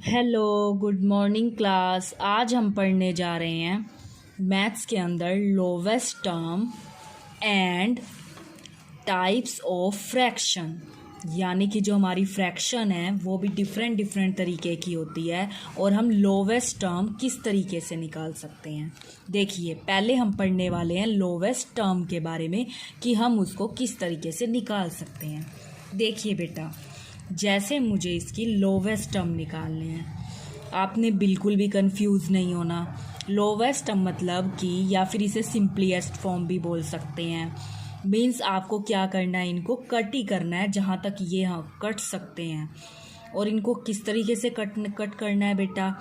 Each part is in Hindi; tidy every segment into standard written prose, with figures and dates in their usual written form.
Hello, good morning class. आज हम पढ़ने जा रहे हैं मैथ्स के अंदर lowest term and types of fraction. यानी कि जो हमारी फ्रैक्शन है वो भी डिफरेंट डिफरेंट तरीके की होती है और हम लोवेस्ट टर्म किस तरीके से निकाल सकते हैं। देखिए, पहले हम पढ़ने वाले हैं लोवेस्ट टर्म के बारे में कि हम उसको किस तरीके से निकाल सकते हैं। देखिए बेटा, जैसे मुझे इसकी लोवेस्ट टर्म निकालने हैं, आपने बिल्कुल भी कंफ्यूज नहीं होना। लोवेस्ट टर्म मतलब कि, या फिर इसे सिंपलीस्ट फॉर्म भी बोल सकते हैं। मीन्स आपको क्या करना है, इनको कट ही करना है जहाँ तक ये कट सकते हैं। और इनको किस तरीके से कट करना है बेटा,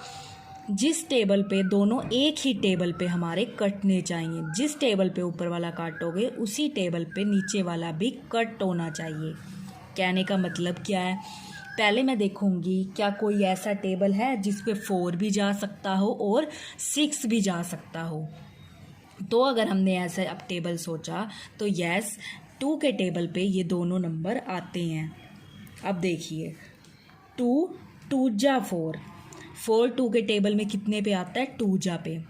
जिस टेबल पे दोनों एक ही टेबल पे हमारे कटने चाहिए। जिस टेबल पे ऊपर वाला काटोगे उसी टेबल पे नीचे वाला भी कट होना चाहिए। कहने का मतलब क्या है, पहले मैं देखूंगी क्या कोई ऐसा टेबल है जिस पे 4 भी जा सकता हो और 6 भी जा सकता हो। तो अगर हमने ऐसा अब टेबल सोचा तो यस, 2 के टेबल पे ये दोनों नंबर आते हैं। अब देखिए, 2 जा 4 2 के टेबल में कितने पे आता है, 2 जा पे।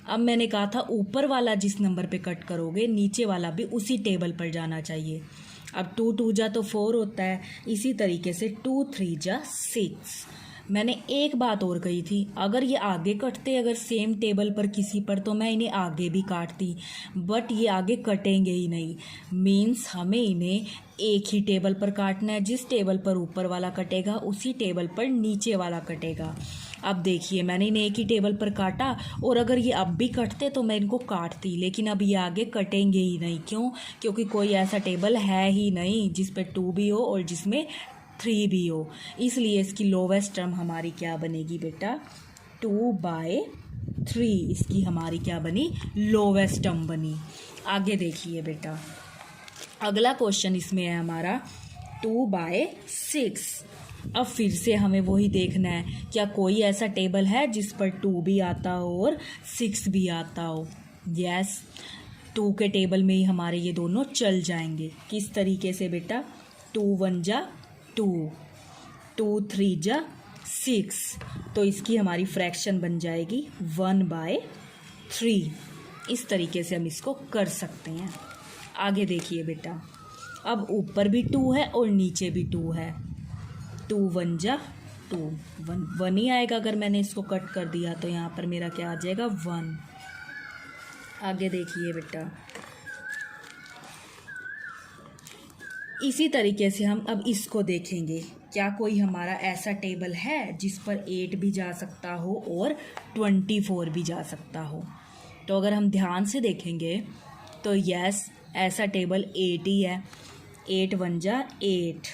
अब मैंने कहा था ऊपर वाला जिस नंबर पे कट करोगे नीचे वाला भी उसी टेबल पर जाना चाहिए। अब 2 जा तो 4 होता है, इसी तरीके से 2 3 जा 6। मैंने एक बात और कही थी, अगर ये आगे कटते अगर सेम टेबल पर किसी पर तो मैं इन्हें आगे भी काटती, बट ये आगे कटेंगे ही नहीं। मीन्स हमें इन्हें एक ही टेबल पर काटना है। जिस टेबल पर ऊपर वाला कटेगा उसी टेबल पर नीचे वाला कटेगा। अब देखिए, मैंने इन्हें एक ही टेबल पर काटा और अगर ये अब भी कटते तो मैं इनको काटती, लेकिन अब ये आगे कटेंगे ही नहीं। क्यों? क्योंकि कोई ऐसा टेबल है ही नहीं जिस पे 2 भी हो और जिसमें 3 भी हो। इसलिए इसकी लोवेस्ट टर्म हमारी क्या बनेगी बेटा, 2/3। इसकी हमारी क्या बनी, लोवेस्ट टर्म बनी। आगे देखिए बेटा, अगला क्वेश्चन इसमें है हमारा 2/6। अब फिर से हमें वही देखना है, क्या कोई ऐसा टेबल है जिस पर 2 भी आता हो और 6 भी आता हो। यस, 2 के टेबल में ही हमारे ये दोनों चल जाएंगे। किस तरीके से बेटा, 2 1 जा 2, 2 3 जा 6। तो इसकी हमारी फ्रैक्शन बन जाएगी 1/3। इस तरीके से हम इसको कर सकते हैं। आगे देखिए बेटा, अब ऊपर भी 2 है और नीचे भी 2 है। 2 1 जा 2, 1 ही आएगा। अगर मैंने इसको कट कर दिया तो यहाँ पर मेरा क्या आ जाएगा, 1। आगे देखिए बेटा, इसी तरीके से हम अब इसको देखेंगे, क्या कोई हमारा ऐसा टेबल है जिस पर 8 भी जा सकता हो और 24 भी जा सकता हो। तो अगर हम ध्यान से देखेंगे तो यस, ऐसा टेबल 8 ही है। 8 1 जा 8,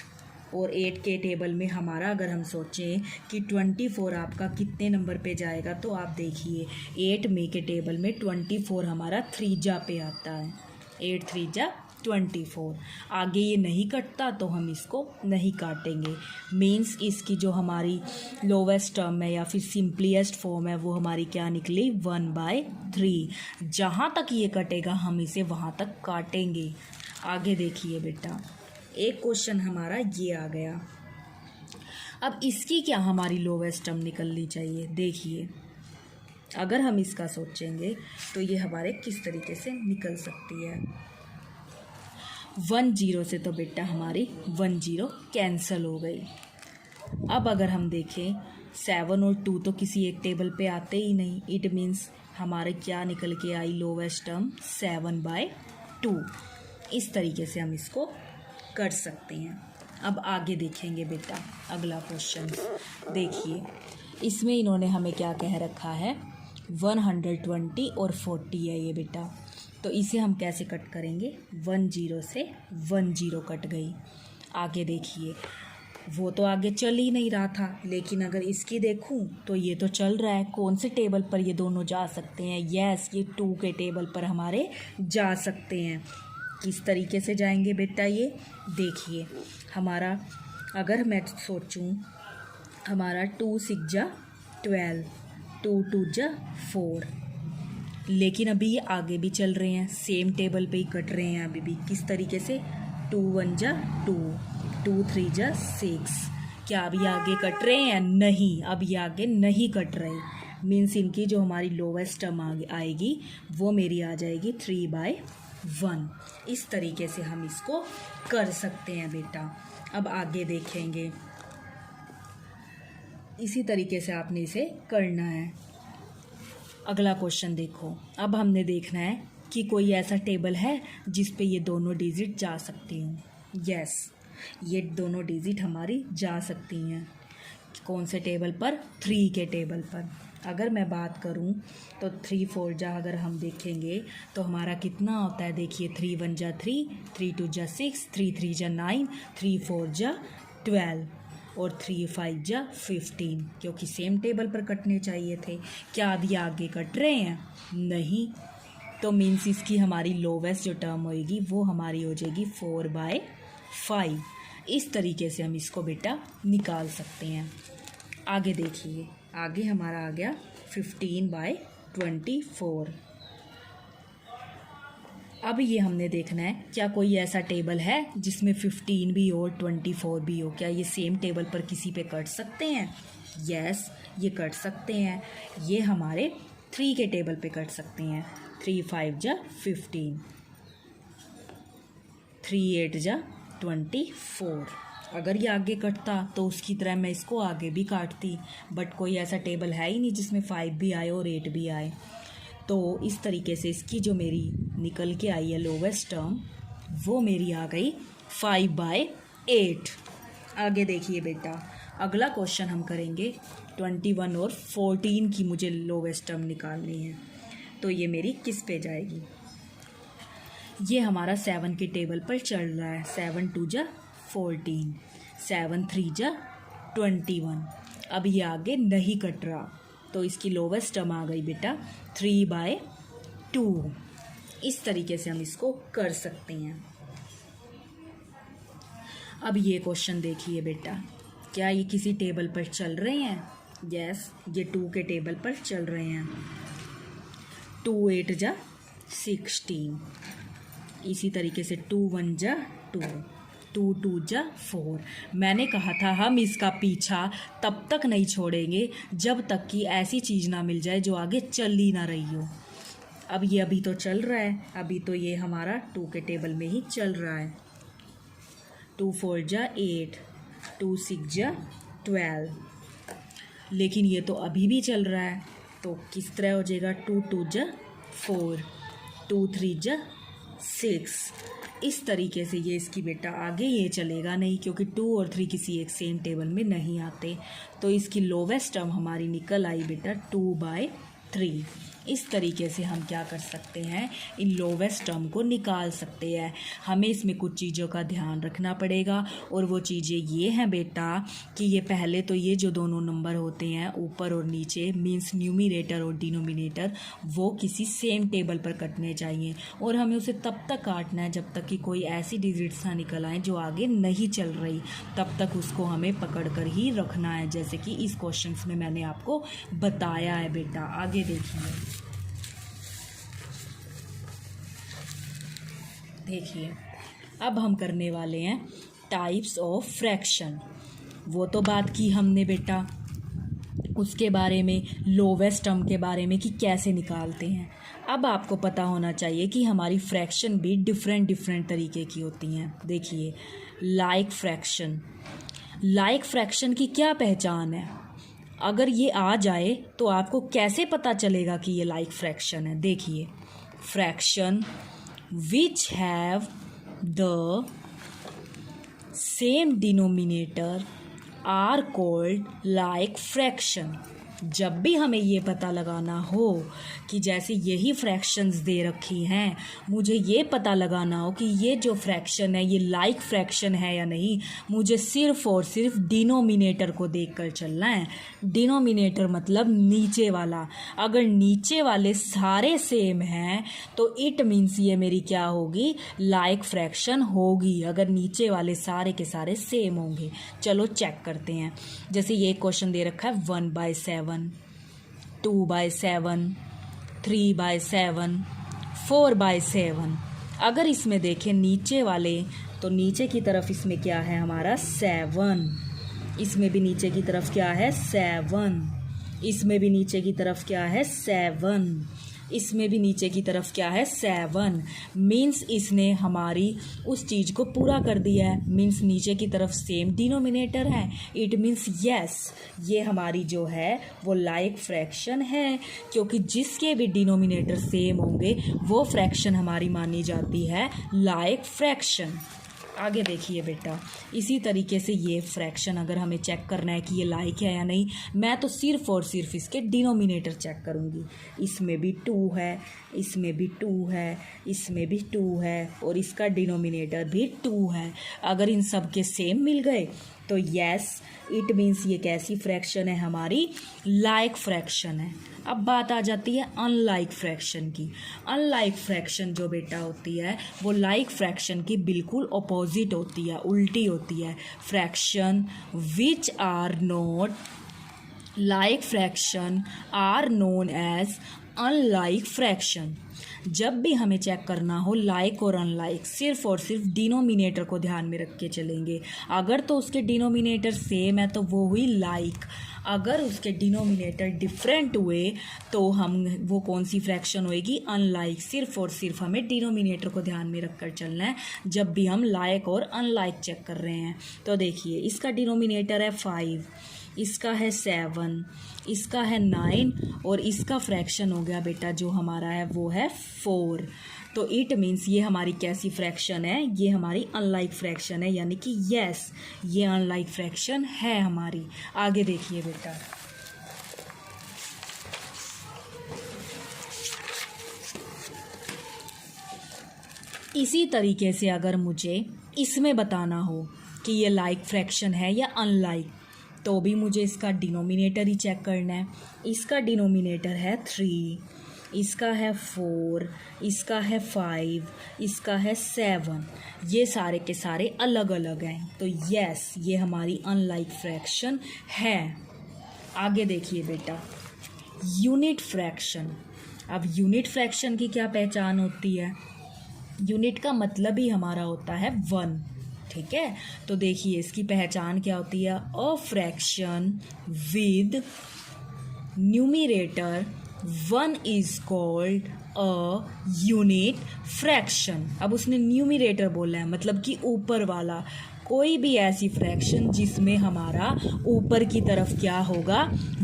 और 8 के टेबल में हमारा अगर हम सोचें कि 24 आपका कितने नंबर पे जाएगा, तो आप देखिए 8 में के टेबल में 24 हमारा 3 जा पे आता है। 8 3 जा 24। आगे ये नहीं कटता तो हम इसको नहीं काटेंगे। मीन्स इसकी जो हमारी लोवेस्ट टर्म है या फिर सिंपलीस्ट फॉर्म है वो हमारी क्या निकली, 1/3। जहाँ तक ये कटेगा हम इसे वहाँ तक काटेंगे। आगे देखिए बेटा, एक क्वेश्चन हमारा ये आ गया। अब इसकी क्या हमारी लोवेस्ट टर्म निकलनी चाहिए। देखिए, अगर हम इसका सोचेंगे तो ये हमारे किस तरीके से निकल सकती है। 1 0 से तो बेटा हमारी 1 0 कैंसिल हो गई। अब अगर हम देखें 7 और 2 तो किसी एक टेबल पे आते ही नहीं। इट मीन्स हमारे क्या निकल के आई, लोवेस्ट टर्म 7/2। इस तरीके से हम इसको कर सकते हैं। अब आगे देखेंगे बेटा, अगला क्वेश्चन देखिए, इसमें इन्होंने हमें क्या कह रखा है, 120 और 40 है ये बेटा। तो इसे हम कैसे कट करेंगे, 1 0 से 1 0 कट गई। आगे देखिए, वो तो आगे चल ही नहीं रहा था, लेकिन अगर इसकी देखूं तो ये तो चल रहा है। कौन से टेबल पर ये दोनों जा सकते हैं, यस, ये 2 के टेबल पर हमारे जा सकते हैं। किस तरीके से जाएंगे बेटा, ये देखिए हमारा, अगर मैं सोचूं हमारा 2 6 जा 12, 2 2 जा 4, लेकिन अभी ये आगे भी चल रहे हैं, सेम टेबल पे ही कट रहे हैं अभी भी। किस तरीके से, 2 1 जा 2, 2 3 जा 6, क्या अब ये आगे कट रहे हैं? नहीं, अब ये आगे नहीं कट रहे। मीन्स इनकी जो हमारी लोवेस्ट टर्म आएगी वो मेरी आ जाएगी 3/1। इस तरीके से हम इसको कर सकते हैं बेटा। अब आगे देखेंगे, इसी तरीके से आपने इसे करना है। अगला क्वेश्चन देखो। अब हमने देखना है कि कोई ऐसा टेबल है जिस पे ये दोनों डिजिट जा सकती हूँ। यस, ये दोनों डिजिट हमारी जा सकती हैं। कौन से टेबल पर? 3 के टेबल पर। अगर मैं बात करूं तो 3 4 जा अगर हम देखेंगे तो हमारा कितना होता है? देखिए 3 1 जा 3, 3 2 जा 6, 3 3 जा 9, 3 4 जा 12 और 3 5 जा 15, क्योंकि सेम टेबल पर कटने चाहिए थे। क्या अब ये आगे कट रहे हैं? नहीं। तो मीन्स इसकी हमारी लोवेस्ट जो टर्म होएगी वो हमारी हो जाएगी 4/5। इस तरीके से हम इसको बेटा निकाल सकते हैं। आगे देखिए, आगे हमारा आ गया 15/24। अब ये हमने देखना है क्या कोई ऐसा टेबल है जिसमें 15 भी हो 24 भी हो। क्या ये सेम टेबल पर किसी पे कट सकते हैं? यस, ये कट सकते हैं। ये हमारे 3 के टेबल पे कट सकते हैं। 3 5 जा 15, 3 8 जा 24। अगर ये आगे कटता तो उसकी तरह मैं इसको आगे भी काटती, बट कोई ऐसा टेबल है ही नहीं जिसमें 5 भी आए और 8 भी आए। तो इस तरीके से इसकी जो मेरी निकल के आई है लोवेस्ट टर्म वो मेरी आ गई 5/8। आगे देखिए बेटा, अगला क्वेश्चन हम करेंगे 21 और 14 की मुझे लोवेस्ट टर्म निकालनी है। तो ये मेरी किस पे जाएगी? ये हमारा 7 के टेबल पर चल रहा है। 7 2 जा 14, 7 3 जा 21। अब ये आगे नहीं कट रहा तो इसकी लोवेस्ट टर्म आ गई बेटा 3/2। इस तरीके से हम इसको कर सकते हैं। अब ये क्वेश्चन देखिए बेटा, क्या ये किसी टेबल पर चल रहे हैं? यस, ये 2 के टेबल पर चल रहे हैं। 2 8 जा 16, इसी तरीके से 2 1 जा 2, 2 2 जा 4। मैंने कहा था हम इसका पीछा तब तक नहीं छोड़ेंगे जब तक कि ऐसी चीज़ ना मिल जाए जो आगे चल ही ना रही हो। अब ये अभी तो चल रहा है, अभी तो ये हमारा 2 के टेबल में ही चल रहा है। 2 4 जा 8, 2 6 जा 12, लेकिन ये तो अभी भी चल रहा है तो किस तरह हो जाएगा? 2 2 जा 4, 2 3 जा 6। इस तरीके से ये इसकी बेटा आगे ये चलेगा नहीं, क्योंकि 2 और 3 किसी एक सेम टेबल में नहीं आते। तो इसकी लोवेस्ट टर्म हमारी निकल आई बेटा 2/3। इस तरीके से हम क्या कर सकते हैं? इन लोवेस्ट टर्म को निकाल सकते हैं। हमें इसमें कुछ चीज़ों का ध्यान रखना पड़ेगा, और वो चीज़ें ये हैं बेटा कि ये पहले तो ये जो दोनों नंबर होते हैं ऊपर और नीचे, मीन्स न्यूमिनेटर और डिनोमिनेटर, वो किसी सेम टेबल पर कटने चाहिए। और हमें उसे तब तक काटना है जब तक कि कोई ऐसी डिजिट्स ना निकल आए जो आगे नहीं चल रही, तब तक उसको हमें पकड़ कर ही रखना है, जैसे कि इस क्वेश्चन में मैंने आपको बताया है बेटा। आगे देखिए, अब हम करने वाले हैं टाइप्स ऑफ फ्रैक्शन। वो तो बात की हमने बेटा उसके बारे में, लोवेस्ट टर्म के बारे में कि कैसे निकालते हैं। अब आपको पता होना चाहिए कि हमारी फ्रैक्शन भी डिफरेंट तरीके की होती हैं। देखिए, लाइक फ्रैक्शन की क्या पहचान है? अगर ये आ जाए तो आपको कैसे पता चलेगा कि ये लाइक फ्रैक्शन है? देखिए, fraction which have the same denominator are called like fraction। जब भी हमें ये पता लगाना हो कि जैसे यही फ्रैक्शंस दे रखी हैं, मुझे ये पता लगाना हो कि ये जो फ्रैक्शन है ये लाइक फ्रैक्शन है या नहीं, मुझे सिर्फ और सिर्फ डिनोमिनेटर को देखकर चलना है। डिनोमिनेटर मतलब नीचे वाला। अगर नीचे वाले सारे सेम हैं तो इट मीन्स ये मेरी क्या होगी? लाइक फ्रैक्शन होगी, अगर नीचे वाले सारे के सारे सेम होंगे। चलो चेक करते हैं। जैसे ये क्वेश्चन दे रखा है 1/7, 2/7, 3/7, 4/7। अगर इसमें देखें नीचे वाले, तो नीचे की तरफ इसमें क्या है हमारा 7। इसमें भी नीचे की तरफ क्या है 7, इसमें भी नीचे की तरफ क्या है 7, इसमें भी नीचे की तरफ क्या है 7। मीन्स इसने हमारी उस चीज़ को पूरा कर दिया है। मीन्स नीचे की तरफ सेम डिनोमिनेटर है। इट मीन्स यस, ये हमारी जो है वो लाइक फ्रैक्शन है, क्योंकि जिसके भी डिनोमिनेटर सेम होंगे वो फ्रैक्शन हमारी मानी जाती है लाइक फ्रैक्शन। आगे देखिए बेटा, इसी तरीके से ये फ्रैक्शन अगर हमें चेक करना है कि ये लाइक है या नहीं, मैं तो सिर्फ और सिर्फ इसके डिनोमिनेटर चेक करूँगी। इसमें भी 2 है, इसमें भी 2 है, इसमें भी 2 है और इसका डिनोमिनेटर भी 2 है। अगर इन सब के सेम मिल गए तो यस, इट मीन्स ये कैसी फ्रैक्शन है हमारी लाइक फ्रैक्शन है। अब बात आ जाती है अनलाइक फ्रैक्शन की। अनलाइक फ्रैक्शन जो बेटा होती है वो लाइक फ्रैक्शन की बिल्कुल अपोजिट होती है, उल्टी होती है। Fraction which are not like fraction are known as unlike fraction. जब भी हमें चेक करना हो लाइक और अनलाइक, सिर्फ और सिर्फ डिनोमिनेटर को ध्यान में रख के चलेंगे। अगर तो उसके डिनोमिनेटर सेम है तो वो हुई लाइक, अगर उसके डिनोमिनेटर डिफरेंट हुए तो हम वो कौन सी फ्रैक्शन होएगी अनलाइक। सिर्फ और सिर्फ हमें डिनोमिनेटर को ध्यान में रख कर चलना है जब भी हम लाइक और अनलाइक चेक कर रहे हैं। तो देखिए, इसका डिनोमिनेटर है 5, इसका है 7, इसका है 9 और इसका फ्रैक्शन हो गया बेटा जो हमारा है वो है 4। तो इट मीन्स ये हमारी कैसी फ्रैक्शन है, ये हमारी अनलाइक फ्रैक्शन है, यानी कि यस, ये अनलाइक फ्रैक्शन है हमारी। आगे देखिए बेटा, इसी तरीके से अगर मुझे इसमें बताना हो कि ये लाइक फ्रैक्शन है या अनलाइक, तो भी मुझे इसका डिनोमिनेटर ही चेक करना है। इसका डिनोमिनेटर है 3, इसका है 4, इसका है 5, इसका है 7। ये सारे के सारे अलग अलग हैं, तो यस, ये हमारी अनलाइक फ्रैक्शन है। आगे देखिए बेटा, यूनिट फ्रैक्शन। अब यूनिट फ्रैक्शन की क्या पहचान होती है? यूनिट का मतलब ही हमारा होता है 1, ठीक है। तो देखिए इसकी पहचान क्या होती है, a fraction with numerator 1 is called a unit fraction. अब उसने न्यूमरेटर बोला है, मतलब कि ऊपर वाला, कोई भी ऐसी फ्रैक्शन जिसमें हमारा ऊपर की तरफ क्या होगा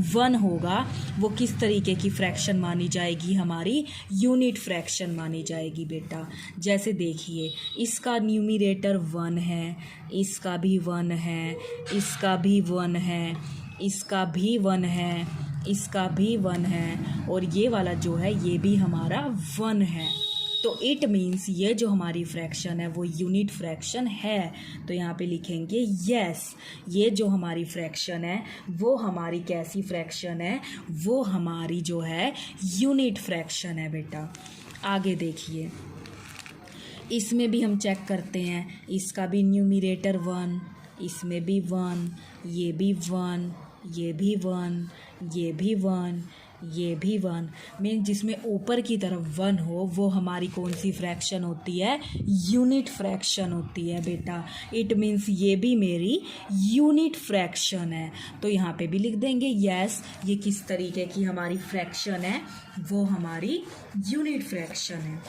1 होगा, वो किस तरीके की फ्रैक्शन मानी जाएगी, हमारी यूनिट फ्रैक्शन मानी जाएगी बेटा। जैसे देखिए, इसका न्यूमरेटर 1 है, इसका भी 1 है, इसका भी 1 है, इसका भी 1 है, इसका भी 1 है और ये वाला जो है ये भी हमारा 1 है। तो इट मीन्स ये जो हमारी फ्रैक्शन है वो यूनिट फ्रैक्शन है। तो यहाँ पे लिखेंगे यस, ये जो हमारी फ्रैक्शन है वो हमारी कैसी फ्रैक्शन है, वो हमारी जो है यूनिट फ्रैक्शन है बेटा। आगे देखिए, इसमें भी हम चेक करते हैं, इसका भी न्यूमरेटर 1, इसमें भी 1, ये भी 1, ये भी 1, ये भी 1, ये भी 1। मीन जिसमें ऊपर की तरफ 1 हो वो हमारी कौन सी फ्रैक्शन होती है, यूनिट फ्रैक्शन होती है बेटा। इट मीन्स ये भी मेरी यूनिट फ्रैक्शन है। तो यहाँ पे भी लिख देंगे यस, ये किस तरीके की हमारी फ्रैक्शन है, वो हमारी यूनिट फ्रैक्शन है।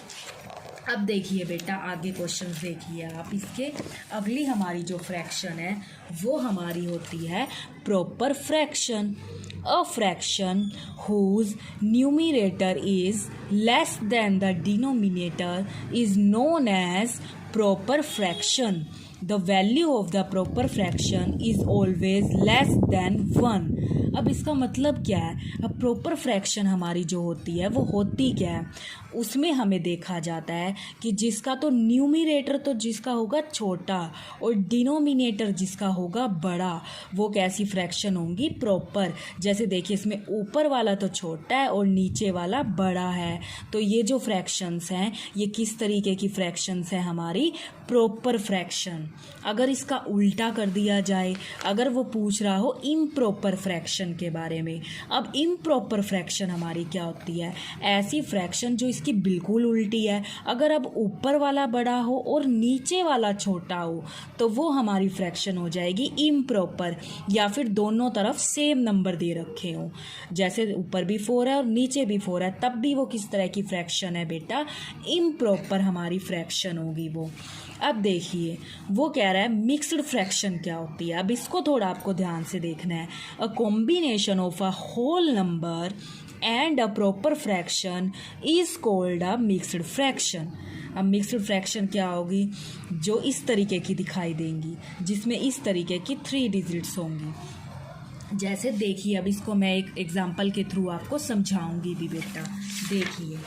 अब देखिए बेटा, आगे क्वेश्चन देखिए आप इसके। अगली हमारी जो फ्रैक्शन है वो हमारी होती है proper fraction. A fraction whose numerator is less than the denominator is known as proper fraction. The value of the proper fraction is always less than 1. अब इसका मतलब क्या है? अब प्रॉपर फ्रैक्शन हमारी जो होती है वो होती क्या है, उसमें हमें देखा जाता है कि जिसका तो न्यूमरेटर तो जिसका होगा छोटा और डिनोमिनेटर जिसका होगा बड़ा, वो कैसी फ्रैक्शन होंगी, प्रॉपर। जैसे देखिए, इसमें ऊपर वाला तो छोटा है और नीचे वाला बड़ा है, तो ये जो फ्रैक्शंस हैं ये किस तरीके की फ्रैक्शंस हैं, हमारी प्रॉपर फ्रैक्शन। अगर इसका उल्टा कर दिया जाए, अगर वो पूछ रहा हो इम्प्रॉपर फ्रैक्शन के बारे में। अब इम्प्रॉपर फ्रैक्शन हमारी क्या होती है? ऐसी फ्रैक्शन जो इसकी बिल्कुल उल्टी है। अगर अब ऊपर वाला बड़ा हो और नीचे वाला छोटा हो तो वो हमारी फ्रैक्शन हो जाएगी इम्प्रॉपर, या फिर दोनों तरफ सेम नंबर दे रखे हो, जैसे ऊपर भी 4 है और नीचे भी 4 है, तब भी वो किस तरह की फ्रैक्शन है बेटा? इम्प्रॉपर हमारी फ्रैक्शन होगी वो। अब देखिए वो कह रहा है मिक्स्ड फ्रैक्शन क्या होती है। अब इसको थोड़ा आपको ध्यान से देखना है। A combination of a whole number and a proper fraction is called a mixed fraction. अब मिक्स्ड फ्रैक्शन क्या होगी? जो इस तरीके की दिखाई देंगी, जिसमें इस तरीके की 3 डिजिट्स होंगी। जैसे देखिए, अब इसको मैं एक एग्जांपल के थ्रू आपको समझाऊंगी भी बेटा। देखिए,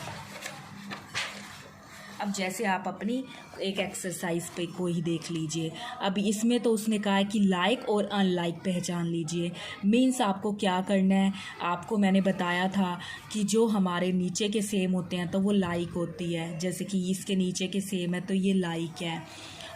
अब जैसे आप अपनी एक एक्सरसाइज पे को ही देख लीजिए। अब इसमें तो उसने कहा है कि लाइक और अनलाइक पहचान लीजिए। मीन्स आपको क्या करना है, आपको मैंने बताया था कि जो हमारे नीचे के सेम होते हैं तो वो लाइक होती है। जैसे कि इसके नीचे के सेम है तो ये लाइक है,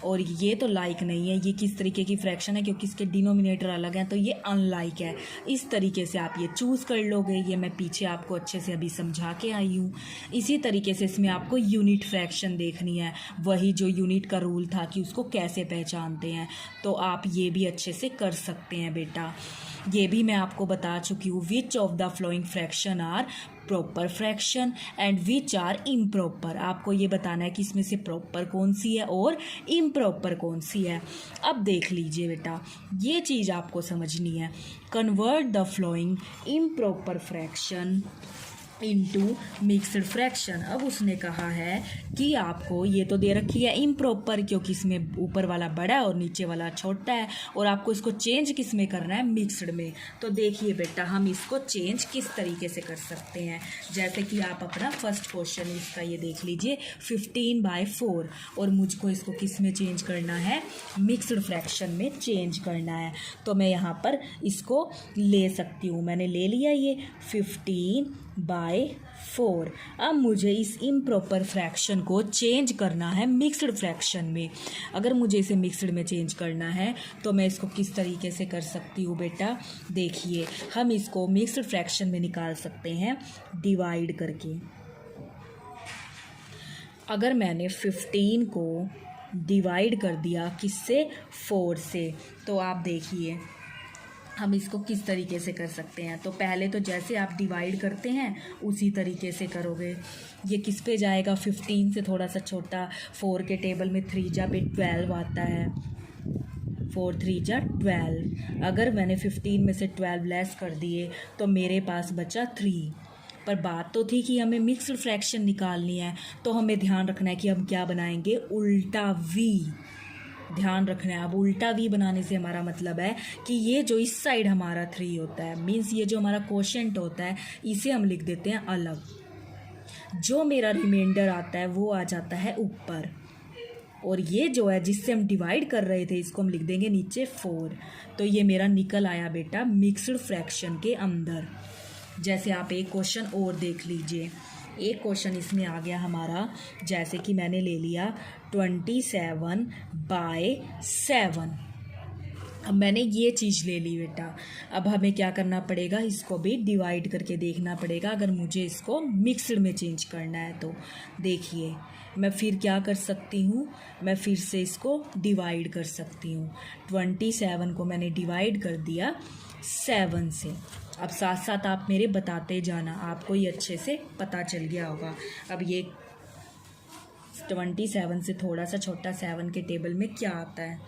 और ये तो लाइक नहीं है। ये किस तरीके की फ्रैक्शन है? क्योंकि इसके डिनोमिनेटर अलग हैं तो ये अनलाइक है। इस तरीके से आप ये चूज़ कर लोगे। ये मैं पीछे आपको अच्छे से अभी समझा के आई हूँ। इसी तरीके से इसमें आपको यूनिट फ्रैक्शन देखनी है, वही जो यूनिट का रूल था कि उसको कैसे पहचानते हैं, तो आप ये भी अच्छे से कर सकते हैं बेटा। ये भी मैं आपको बता चुकी हूँ। Which of the following fraction are proper fraction and which are improper. आपको ये बताना है कि इसमें से प्रॉपर कौन सी है और इम्प्रॉपर कौन सी है। अब देख लीजिए बेटा, ये चीज़ आपको समझनी है। Convert the flowing improper fraction into mixed fraction. अब उसने कहा है कि आपको ये तो दे रखी है इम्प्रॉपर, क्योंकि इसमें ऊपर वाला बड़ा है और नीचे वाला छोटा है, और आपको इसको चेंज किस में करना है? मिक्स्ड में। तो देखिए बेटा, हम इसको चेंज किस तरीके से कर सकते हैं। जैसे कि आप अपना फर्स्ट क्वेश्चन इसका ये देख लीजिए, 15/4, और मुझको इसको किस में चेंज करना है? मिक्स्ड फ्रैक्शन में चेंज करना है। तो मैं यहाँ पर इसको ले सकती हूँ। मैंने ले लिया ये 15/4। अब मुझे इस इम्प्रॉपर फ्रैक्शन को चेंज करना है मिक्स्ड फ्रैक्शन में। अगर मुझे इसे मिक्स्ड में चेंज करना है तो मैं इसको किस तरीके से कर सकती हूँ बेटा? देखिए, हम इसको मिक्स्ड फ्रैक्शन में निकाल सकते हैं डिवाइड करके। अगर मैंने 15 को डिवाइड कर दिया किससे? 4 से, तो आप देखिए हम इसको किस तरीके से कर सकते हैं। तो पहले तो जैसे आप डिवाइड करते हैं उसी तरीके से करोगे। ये किस पे जाएगा? 15 से थोड़ा सा छोटा। 4 के टेबल में 3 जा पे 12 आता है। 4 3 जा 12। अगर मैंने 15 में से 12 लेस कर दिए तो मेरे पास बचा 3। पर बात तो थी कि हमें मिक्स्ड फ्रैक्शन निकालनी है, तो हमें ध्यान रखना है कि हम क्या बनाएंगे? उल्टा वी। ध्यान रखना है। अब उल्टा वी बनाने से हमारा मतलब है कि ये जो इस साइड हमारा 3 होता है, मीन्स ये जो हमारा क्वोशेंट होता है, इसे हम लिख देते हैं अलग। जो मेरा रिमाइंडर आता है वो आ जाता है ऊपर, और ये जो है जिससे हम डिवाइड कर रहे थे इसको हम लिख देंगे नीचे 4। तो ये मेरा निकल आया बेटा मिक्स्ड फ्रैक्शन के अंदर। जैसे आप एक क्वेश्चन और देख लीजिए। एक क्वेश्चन इसमें आ गया हमारा, जैसे कि मैंने ले लिया 27/7। अब मैंने ये चीज़ ले ली बेटा। अब हमें क्या करना पड़ेगा? इसको भी डिवाइड करके देखना पड़ेगा अगर मुझे इसको मिक्स्ड में चेंज करना है तो। देखिए, मैं फिर क्या कर सकती हूँ? मैं फिर से इसको डिवाइड कर सकती हूँ। 27 को मैंने डिवाइड कर दिया 7 से। अब साथ साथ आप मेरे बताते जाना, आपको ये अच्छे से पता चल गया होगा। अब ये 27 से थोड़ा सा छोटा 7 के टेबल में क्या आता है?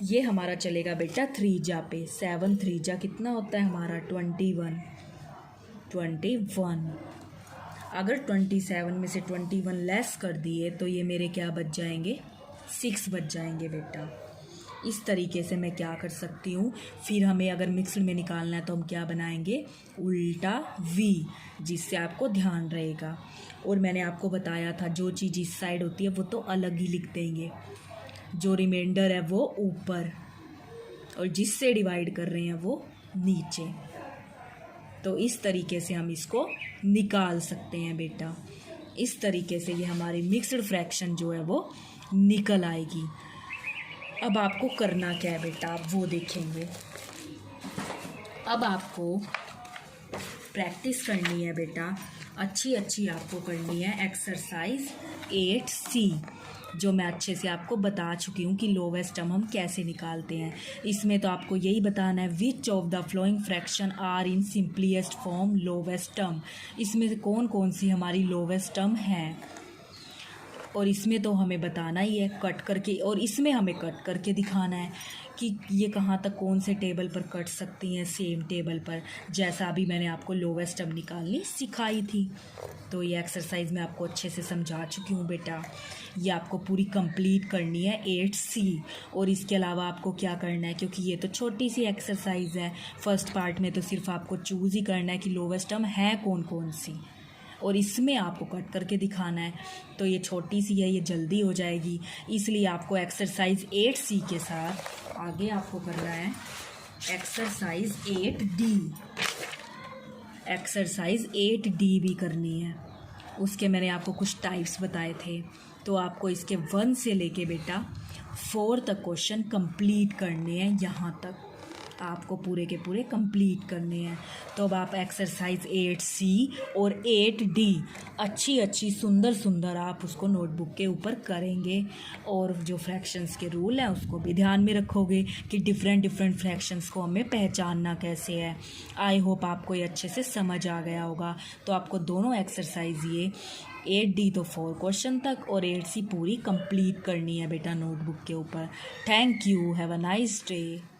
ये हमारा चलेगा बेटा 3 जा पे। 7 3 जा कितना होता है हमारा? 21। अगर 27 में से 21 लेस कर दिए तो ये मेरे क्या बच जाएंगे? 6 बच जाएंगे बेटा। इस तरीके से मैं क्या कर सकती हूँ? फिर हमें अगर मिक्स्ड में निकालना है तो हम क्या बनाएंगे? उल्टा वी, जिससे आपको ध्यान रहेगा। और मैंने आपको बताया था जो चीज़ इस साइड होती है वो तो अलग ही लिख देंगे, जो रिमाइंडर है वो ऊपर, और जिससे डिवाइड कर रहे हैं वो नीचे। तो इस तरीके से हम इसको निकाल सकते हैं बेटा। इस तरीके से ये हमारी मिक्स्ड फ्रैक्शन जो है वो निकल आएगी। अब आपको करना क्या है बेटा, आप वो देखेंगे। अब आपको प्रैक्टिस करनी है बेटा, अच्छी अच्छी आपको करनी है एक्सरसाइज 8C, जो मैं अच्छे से आपको बता चुकी हूँ कि लोवेस्ट टर्म हम कैसे निकालते हैं। इसमें तो आपको यही बताना है which of the following fraction are in simplest form lowest term. इसमें से कौन कौन सी हमारी लोवेस्ट टर्म है, और इसमें तो हमें बताना ही है कट करके, और इसमें हमें कट करके दिखाना है कि ये कहाँ तक कौन से टेबल पर कट सकती हैं, सेम टेबल पर, जैसा अभी मैंने आपको लोवेस्ट टर्म निकालनी सिखाई थी। तो ये एक्सरसाइज मैं आपको अच्छे से समझा चुकी हूँ बेटा। ये आपको पूरी कंप्लीट करनी है 8C। और इसके अलावा आपको क्या करना है, क्योंकि ये तो छोटी सी एक्सरसाइज है, फर्स्ट पार्ट में तो सिर्फ आपको चूज़ ही करना है कि लोवेस्ट टर्म है कौन कौन सी, और इसमें आपको कट करके दिखाना है। तो ये छोटी सी है, ये जल्दी हो जाएगी, इसलिए आपको एक्सरसाइज 8C के साथ आगे आपको करना है एक्सरसाइज 8D। एक्सरसाइज 8D भी करनी है। उसके मैंने आपको कुछ टाइप्स बताए थे, तो आपको इसके 1 से लेके बेटा 4 तक क्वेश्चन कंप्लीट करने हैं, यहाँ तक आपको पूरे के पूरे कंप्लीट करने हैं। तो अब आप एक्सरसाइज 8C और 8D अच्छी अच्छी सुंदर सुंदर आप उसको नोटबुक के ऊपर करेंगे, और जो फ्रैक्शंस के रूल हैं उसको भी ध्यान में रखोगे कि डिफरेंट डिफरेंट फ्रैक्शंस को हमें पहचानना कैसे है। आई होप आपको ये अच्छे से समझ आ गया होगा। तो आपको दोनों एक्सरसाइज ये 8D तो 4 क्वेश्चन तक और 8C पूरी कंप्लीट करनी है बेटा नोटबुक के ऊपर। Thank you, have a nice day.